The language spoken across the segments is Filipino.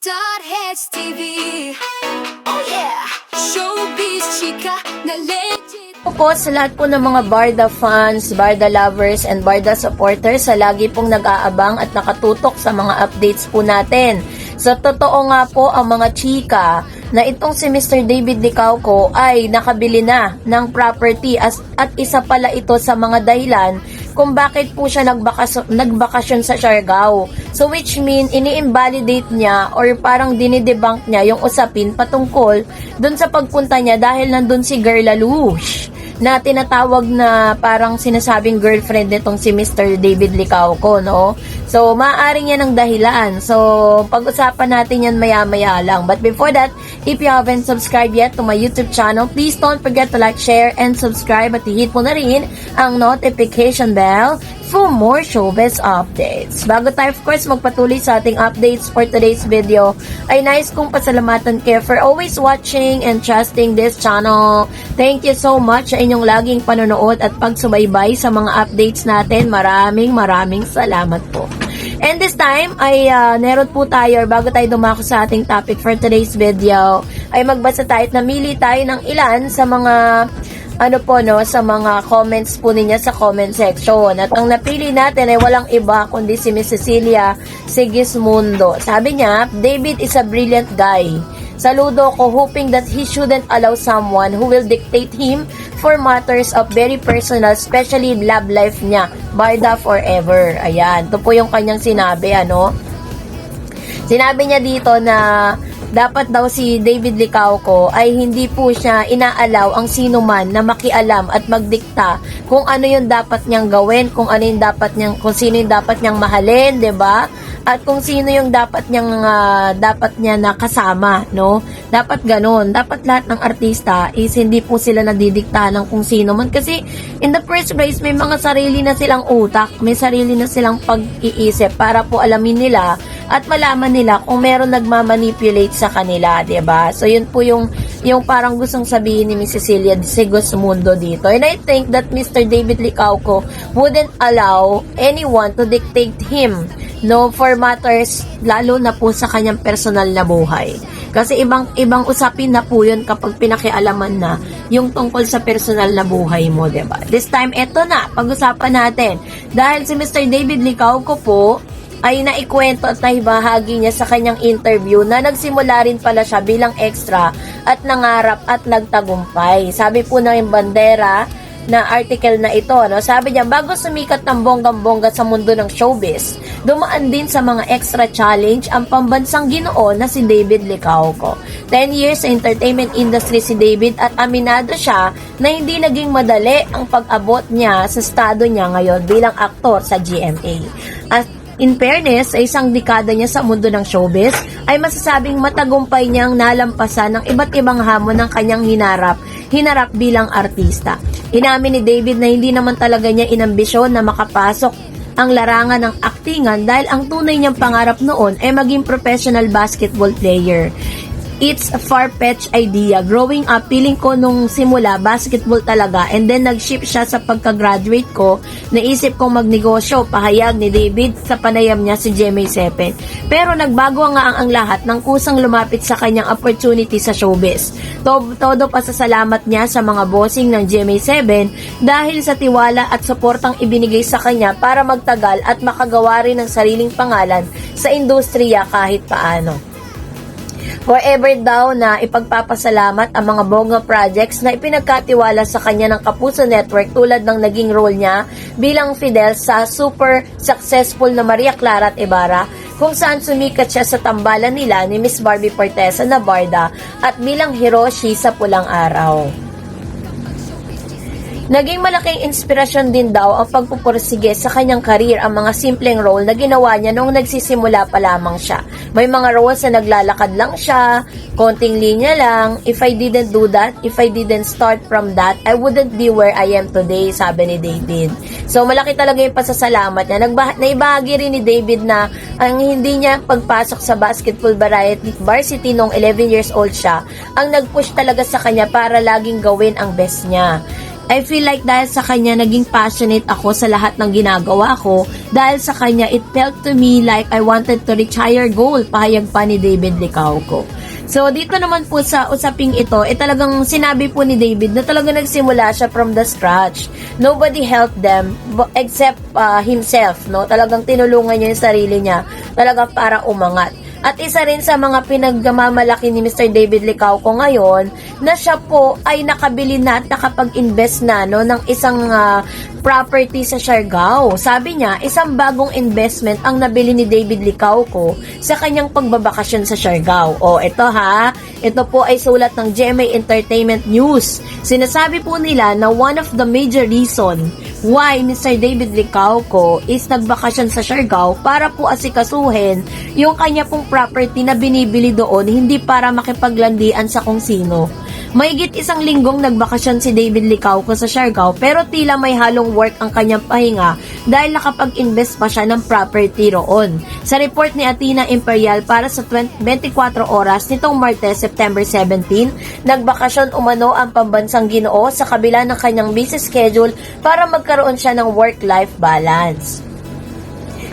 Hits TV. Oh yeah, showbiz chika na legit. Po sa lahat po ng mga Barda fans, Barda lovers, and Barda supporters sa lagi pong nag-aabang at nakatutok sa mga updates po natin. Sa totoo nga po ang mga chika na itong si Mr. David Licauco ay nakabili na ng property at isa pala ito sa mga dahilan kung bakit po siya nagbakasyon sa Siargao. So which mean ini-invalidate niya or parang dinidebunk niya yung usapin patungkol dun sa pagpunta niya dahil nandun si Girl Lalouche na tinatawag na parang sinasabing girlfriend nitong si Mr. David Licauco, no? So, maaaring yan ang dahilan. So, pag-usapan natin yan maya-maya lang. But before that, if you haven't subscribed yet to my YouTube channel, please don't forget to like, share, and subscribe at i-hit mo na rin ang notification bell for more showbiz updates. Bago tayo, of course, magpatuloy sa ating updates for today's video, ay nais kong pasalamatan kayo for always watching and trusting this channel. Thank you so much sa inyong laging panonood at pagsubaybay sa mga updates natin. Maraming salamat po. And this time, ay meron po tayo, or bago tayo dumako sa ating topic for today's video, ay magbasa tayo at namili tayo ng ilan sa mga sa mga comments po niya sa comment section. At ang napili natin ay walang iba kundi si Miss Cecilia Sigismundo. Sabi niya, David is a brilliant guy. Saludo ko, hoping that he shouldn't allow someone who will dictate him for matters of very personal, especially love life niya. Barda forever. Ayan, ito po yung kanyang sinabi, Sinabi niya dito na dapat daw si David Licauco ay hindi po siya inaalaw ang sino man na makialam at magdikta kung ano yung dapat niyang gawin, kung sino yung dapat niyang mahalin, 'di ba? At kung sino yung dapat niya nakasama, no? Dapat ganoon. Dapat lahat ng artista is hindi po sila nadidikta ng kung sino man kasi in the first place may mga sarili na silang utak, may sarili na silang pag-iisip para po alamin nila at malaman nila kung meron nagmamanipulate sa kanila, 'di ba? So yun po yung parang gustong sabihin ni Miss Cecilia Sigismundo dito. And I think that Mr. David Licauco wouldn't allow anyone to dictate him, no, for matters lalo na po sa kanyang personal na buhay. Kasi ibang usapin na po yun kapag pinakialaman na yung tungkol sa personal na buhay mo, 'di ba? This time eto na, pag-usapan natin. Dahil si Mr. David Licauco po ay naikwento at naibahagi niya sa kanyang interview na nagsimula rin pala siya bilang extra at nangarap at nagtagumpay. Sabi po ng Bandera na article na ito, sabi niya, bago sumikat ng bonggang-bongga sa mundo ng showbiz, dumaan din sa mga extra challenge ang pambansang Ginoo na si David Licauco. 10 years sa entertainment industry si David at aminado siya na hindi naging madali ang pag-abot niya sa estado niya ngayon bilang aktor sa GMA. At in fairness, sa isang dekada niya sa mundo ng showbiz, ay masasabing matagumpay niyang nalampasan ng iba't ibang hamon ng kanyang hinarap bilang artista. Inamin ni David na hindi naman talaga niya inambisyon na makapasok ang larangan ng aktingan dahil ang tunay niyang pangarap noon ay maging professional basketball player. It's a far-fetched idea. Growing up, feeling ko nung simula, basketball talaga. And then, nag-shift siya sa pagka-graduate ko. Naisip kong magnegosyo, pahayag ni David sa panayam niya si GMA7. Pero nagbago nga ang lahat nang kusang lumapit sa kanyang opportunity sa showbiz. Todo pasasalamat niya sa mga bossing ng GMA7 dahil sa tiwala at suportang ibinigay sa kanya para magtagal at makagawa rin ng sariling pangalan sa industriya kahit paano. Forever daw na ipagpapasalamat ang mga bongga projects na ipinagkatiwala sa kanya ng Kapuso Network tulad ng naging role niya bilang Fidel sa super successful na Maria Clara at Ibarra kung saan sumikat siya sa tambalan nila ni Miss Barbie Fortesa na Barda at bilang Hiroshi sa Pulang Araw. Naging malaking inspirasyon din daw ang pagpupursige sa kanyang career ang mga simpleng role na ginawa niya noong nagsisimula pa lamang siya. May mga roles na naglalakad lang siya, konting linya lang. If I didn't do that, if I didn't start from that, I wouldn't be where I am today, sabi ni David. So malaki talaga yung pasasalamat niya. Naibahagi rin ni David na ang hindi niya pagpasok sa basketball varsity noong 11 years old siya, ang nag-push talaga sa kanya para laging gawin ang best niya. I feel like dahil sa kanya, naging passionate ako sa lahat ng ginagawa ko. Dahil sa kanya, it felt to me like I wanted to reach higher goal, pahayag pa ni David Licauco. So, dito naman po sa usaping ito, talagang sinabi po ni David na talagang nagsimula siya from the scratch. Nobody helped them except himself, no? Talagang tinulungan niya yung sarili niya talaga para umangat. At isa rin sa mga pinagmamalaki ni Mr. David Licauco ngayon na siya po ay nakabili na at nakapag-invest na, no, ng isang property sa Siargao. Sabi niya, isang bagong investment ang nabili ni David Licauco sa kanyang pagbabakasyon sa Siargao. O, ito ha, ito po ay sulat ng GMA Entertainment News. Sinasabi po nila na one of the major reason why Mr. David Licauco is nagbakasyon sa Siargao para po asikasuhin yung kanya pong property na binibili doon, hindi para makipaglandian sa kung sino. Mahigit isang linggong nagbakasyon si David Licauco sa Siargao pero tila may halong work ang kanyang pahinga dahil nakapag-invest pa siya ng property roon. Sa report ni Athena Imperial para sa 24 oras nitong Martes, September 17, nagbakasyon umano ang pambansang Ginoo sa kabila ng kanyang busy schedule para magkaroon siya ng work-life balance.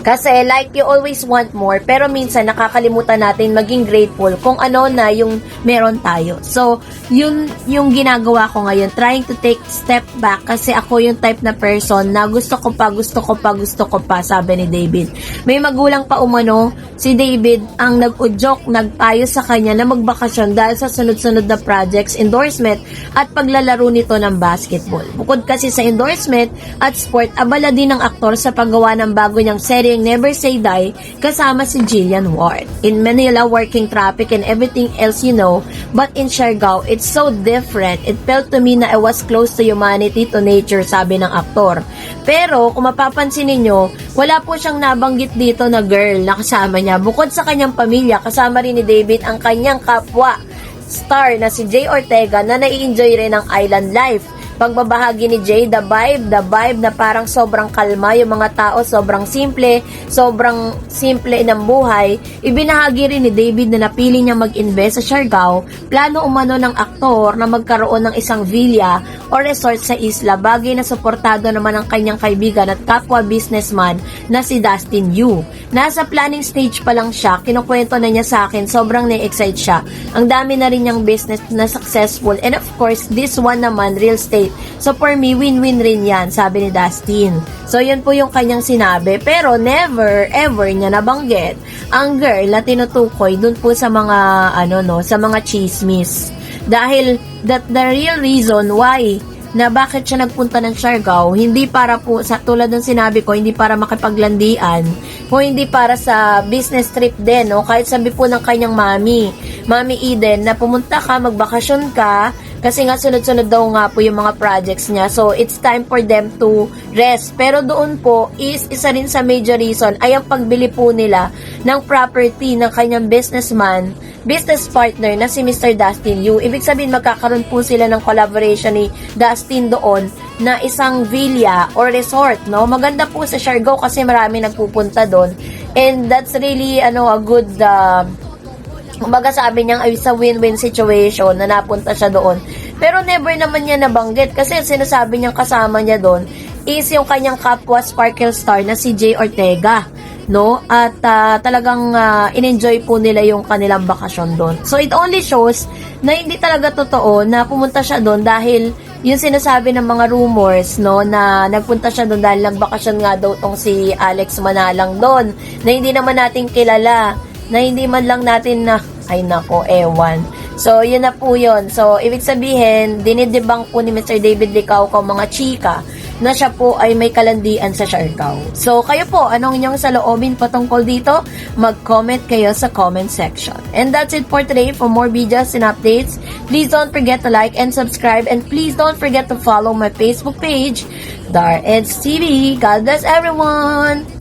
Kasi like you always want more, pero minsan nakakalimutan natin maging grateful kung ano na yung meron tayo. So, yun yung ginagawa ko ngayon, trying to take step back kasi ako yung type na person na gusto ko pa, sabi ni David. May magulang pa umano, si David ang nag-udyok, nagpayo sa kanya na magbakasyon dahil sa sunod-sunod na projects, endorsement at paglalaro nito ng basketball. Bukod kasi sa endorsement at sport, abala din ng aktor sa paggawa ng bago niyang seryeng Never Say Die kasama si Jillian Ward. In Manila, working traffic and everything else you know, but in Siargao, it's so different. It felt to me na I was close to humanity, to nature, sabi ng aktor. Pero, kung mapapansin ninyo, wala po siyang nabanggit dito na girl na kasama niya. Bukod sa kanyang pamilya, kasama rin ni David ang kanyang kapwa star na si Jay Ortega na nai-enjoy rin ang island life. Pagbabahagi ni Jay, the vibe na parang sobrang kalma, yung mga tao sobrang simple ng buhay. Ibinahagi rin ni David na napili niya mag-invest sa Siargao, plano umano ng aktor na magkaroon ng isang villa o resort sa isla, bagay na suportado naman ng kanyang kaibigan at kapwa businessman na si Dustin Yu. Nasa planning stage pa lang siya, kinukwento na niya sa akin, sobrang na-excite siya. Ang dami na rin niyang business na successful, and of course, this one naman, real estate. So for me, win-win rin yan, sabi ni Dustin. So yun po yung kanyang sinabi, pero never ever niya nabanggit ang girl na tinutukoy dun po sa mga sa mga chismis. Dahil the real reason why na bakit siya nagpunta ng Siargao, hindi para po, sa tulad ng sinabi ko, hindi para makipaglandian, o hindi para sa business trip din, no? Kahit sabi po ng kanyang Mami Eden, na pumunta ka, magbakasyon ka, kasi nga sunod-sunod daw nga po yung mga projects niya. So, it's time for them to rest. Pero doon po, isa rin sa major reason ay ang pagbili po nila ng property ng kanyang business partner na si Mr. Dustin Yu. Ibig sabihin, magkakaroon po sila ng collaboration ni Dustin doon na isang villa or resort, no? Maganda po sa Siargao kasi marami nagpupunta doon. And that's really, a good, kumbaga sabi niya, ay sa win-win situation na napunta siya doon. Pero never naman niya nabanggit kasi sinasabi niyang kasama niya doon is yung kanyang kapwa sparkle star na si Jay Ortega, no? At talagang in-enjoy po nila yung kanilang bakasyon doon. So it only shows na hindi talaga totoo na pumunta siya doon dahil yung sinasabi ng mga rumors, no, na nagpunta siya doon dahil nagbakasyon nga daw tong si Alex Manalang doon, na hindi naman natin kilala, na hindi man lang natin na, ay nako, ewan. So, yun na po yun. So, ibig sabihin, dinidebunk po ni Mr. David Licauco mga chika na siya po ay may kalandian sa Siargao. So, kayo po, anong inyong saloobin patungkol dito? Mag-comment kayo sa comment section. And that's it for today. For more videos and updates, please don't forget to like and subscribe. And please don't forget to follow my Facebook page, Dar Eds TV. God bless everyone!